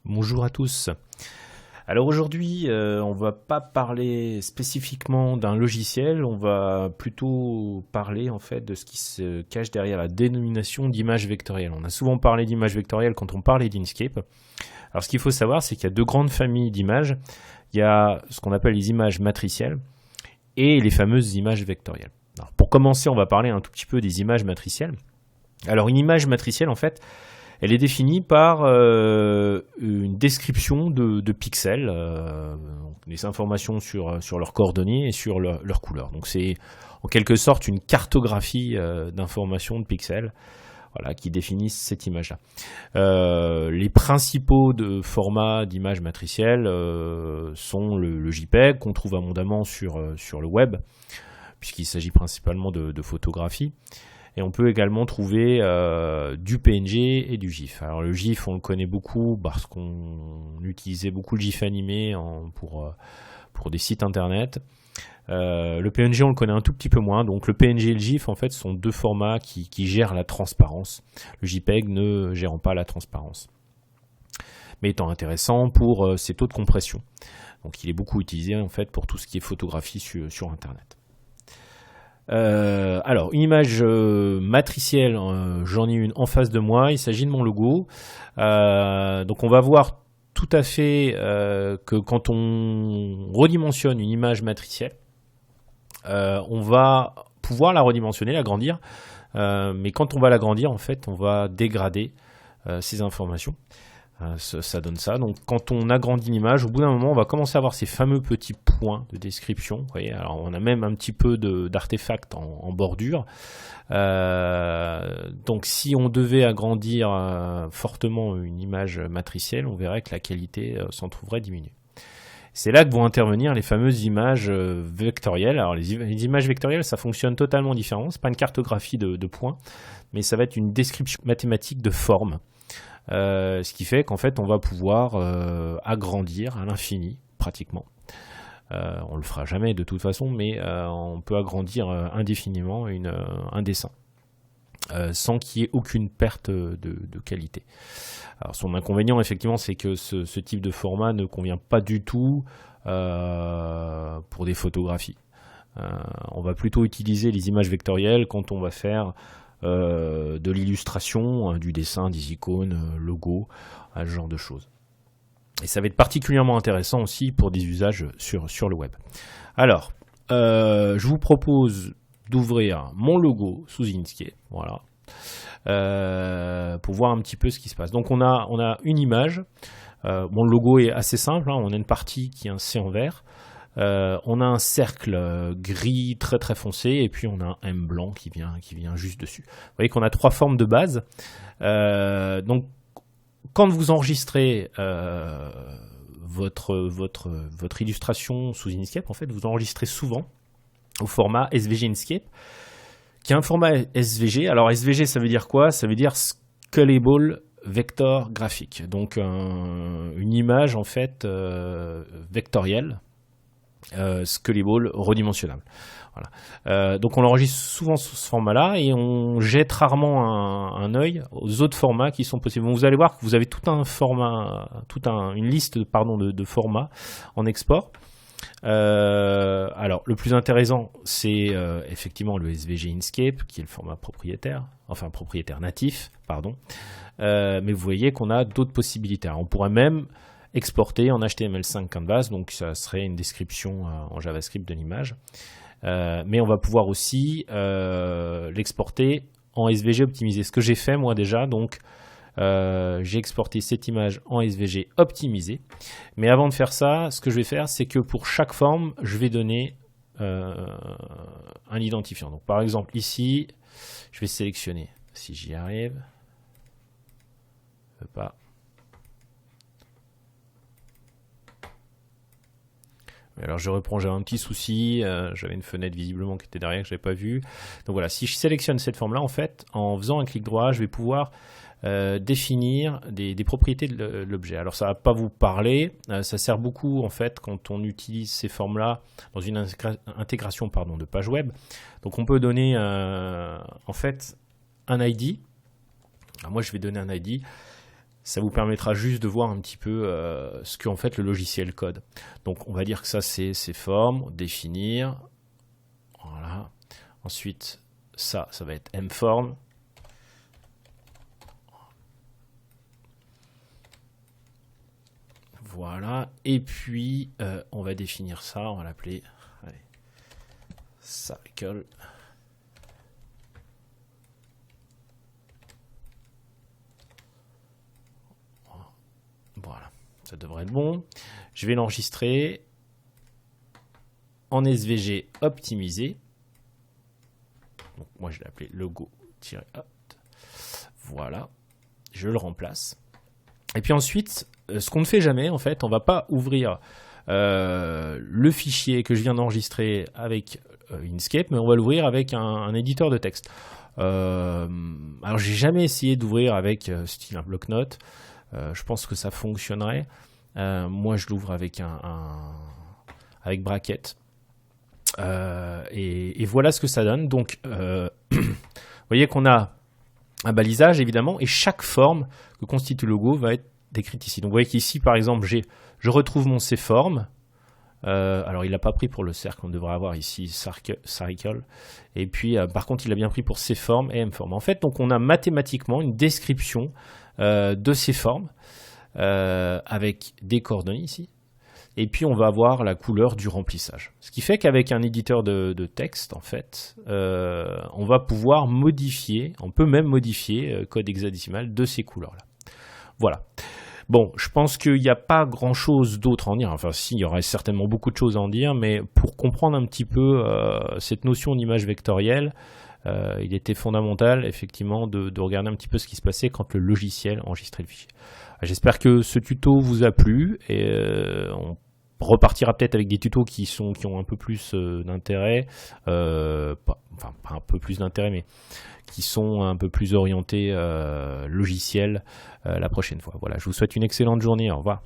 Bonjour à tous. Alors aujourd'hui, on va pas parler spécifiquement d'un logiciel, on va plutôt parler en fait de ce qui se cache derrière la dénomination d'image vectorielle. On a souvent parlé d'image vectorielle quand on parlait d'Inkscape. Alors ce qu'il faut savoir, c'est qu'il y a deux grandes familles d'images. Il y a ce qu'on appelle les images matricielles et les fameuses images vectorielles. Alors pour commencer, on va parler un tout petit peu des images matricielles. Alors une image matricielle, en fait, elle est définie par une description de pixels, des informations sur leurs coordonnées et sur leur couleur. Donc c'est en quelque sorte une cartographie d'informations de pixels, voilà, qui définissent cette image-là. Les principaux formats d'images matricielles sont le JPEG, qu'on trouve abondamment sur le web, puisqu'il s'agit principalement de photographie. Et on peut également trouver du PNG et du GIF. Alors le GIF, on le connaît beaucoup parce qu'on utilisait beaucoup le GIF animé pour des sites internet. Le PNG, on le connaît un tout petit peu moins. Donc le PNG et le GIF, en fait, sont deux formats qui gèrent la transparence. Le JPEG ne gérant pas la transparence, mais étant intéressant pour ses taux de compression. Donc il est beaucoup utilisé en fait pour tout ce qui est photographie sur internet. Alors, une image matricielle, j'en ai une en face de moi, il s'agit de mon logo. Donc on va voir tout à fait que quand on redimensionne une image matricielle, on va pouvoir la redimensionner, l'agrandir, mais quand on va l'agrandir, en fait, on va dégrader ces informations. Ça donne ça. Donc quand on agrandit une image, au bout d'un moment, on va commencer à avoir ces fameux petits points de description. Vous voyez, alors on a même un petit peu d'artefacts en bordure. Donc si on devait agrandir fortement une image matricielle, on verrait que la qualité s'en trouverait diminuée. C'est là que vont intervenir les fameuses images vectorielles. Alors les images vectorielles, ça fonctionne totalement différent. C'est pas une cartographie de points, mais ça va être une description mathématique de forme. Ce qui fait qu'en fait on va pouvoir agrandir à l'infini pratiquement. On le fera jamais de toute façon, mais on peut agrandir indéfiniment un dessin sans qu'il y ait aucune perte de qualité. Alors son inconvénient effectivement, c'est que ce type de format ne convient pas du tout pour des photographies. On va plutôt utiliser les images vectorielles quand on va faire de l'illustration, du dessin, des icônes, logos, ce genre de choses. Et ça va être particulièrement intéressant aussi pour des usages sur le web. Alors, je vous propose d'ouvrir mon logo sous Inkscape, voilà, pour voir un petit peu ce qui se passe. Donc on a une image. Bon, le logo est assez simple, hein, on a une partie qui est un C en vert. On a un cercle gris très très foncé et puis on a un M blanc qui vient juste dessus. Vous voyez qu'on a trois formes de base. Donc quand vous enregistrez votre illustration sous Inkscape, en fait, vous enregistrez souvent au format SVG Inkscape, qui est un format SVG. Alors SVG, ça veut dire quoi? Ça veut dire Scalable Vector Graphic. Donc une image en fait vectorielle. Scalable, redimensionnable. Voilà. Donc on l'enregistre souvent sous ce format-là et on jette rarement un œil aux autres formats qui sont possibles. Donc vous allez voir que vous avez tout un format, une liste de formats en export. Alors le plus intéressant, c'est effectivement le SVG Inkscape, qui est le format propriétaire natif, pardon. Mais vous voyez qu'on a d'autres possibilités. Alors, on pourrait même exporter en HTML5 Canvas, donc ça serait une description en JavaScript de l'image. Mais on va pouvoir aussi l'exporter en SVG optimisé. Ce que j'ai fait moi déjà, donc j'ai exporté cette image en SVG optimisé. Mais avant de faire ça, ce que je vais faire, c'est que pour chaque forme, je vais donner un identifiant. Donc par exemple ici, je vais sélectionner, si j'y arrive, pas. Alors je reprends, j'avais un petit souci, j'avais une fenêtre visiblement qui était derrière que je n'avais pas vue. Donc voilà, si je sélectionne cette forme-là, en fait, en faisant un clic droit, je vais pouvoir définir des propriétés de l'objet. Alors ça ne va pas vous parler, ça sert beaucoup en fait quand on utilise ces formes-là dans une intégration de page web. Donc on peut donner en fait un ID. Alors moi je vais donner un ID. Ça vous permettra juste de voir un petit peu ce qu'en fait le logiciel code. Donc on va dire que ça c'est ces formes, définir. Voilà. Ensuite, ça va être mform. Voilà. Et puis on va définir ça, on va l'appeler cycle. Voilà, ça devrait être bon. Je vais l'enregistrer en SVG optimisé. Donc moi je l'ai appelé logo-hot. Voilà, je le remplace. Et puis ensuite, ce qu'on ne fait jamais en fait, on va pas ouvrir le fichier que je viens d'enregistrer avec Inkscape, mais on va l'ouvrir avec un éditeur de texte. Alors j'ai jamais essayé d'ouvrir avec style un bloc-notes. Je pense que ça fonctionnerait. Moi, je l'ouvre avec avec bracket. Et voilà ce que ça donne. Donc, vous voyez qu'on a un balisage, évidemment, et chaque forme que constitue le logo va être décrite ici. Donc, vous voyez qu'ici, par exemple, je retrouve mon C-form. Alors, il n'a pas pris pour le cercle, on devrait avoir ici cycle. Et puis, par contre, il a bien pris pour C-form et M-form. En fait, donc, on a mathématiquement une description de ces formes avec des coordonnées ici. Et puis, on va avoir la couleur du remplissage. Ce qui fait qu'avec un éditeur de texte, en fait, on va pouvoir modifier, on peut même modifier code hexadécimal de ces couleurs-là. Voilà. Bon, je pense qu'il n'y a pas grand-chose d'autre à en dire. Enfin, si, il y aurait certainement beaucoup de choses à en dire, mais pour comprendre un petit peu cette notion d'image vectorielle, il était fondamental, effectivement, de regarder un petit peu ce qui se passait quand le logiciel enregistrait le fichier. J'espère que ce tuto vous a plu, et on repartira peut-être avec des tutos qui ont un peu plus d'intérêt, pas un peu plus d'intérêt, mais qui sont un peu plus orientés logiciels la prochaine fois. Voilà, je vous souhaite une excellente journée, au revoir.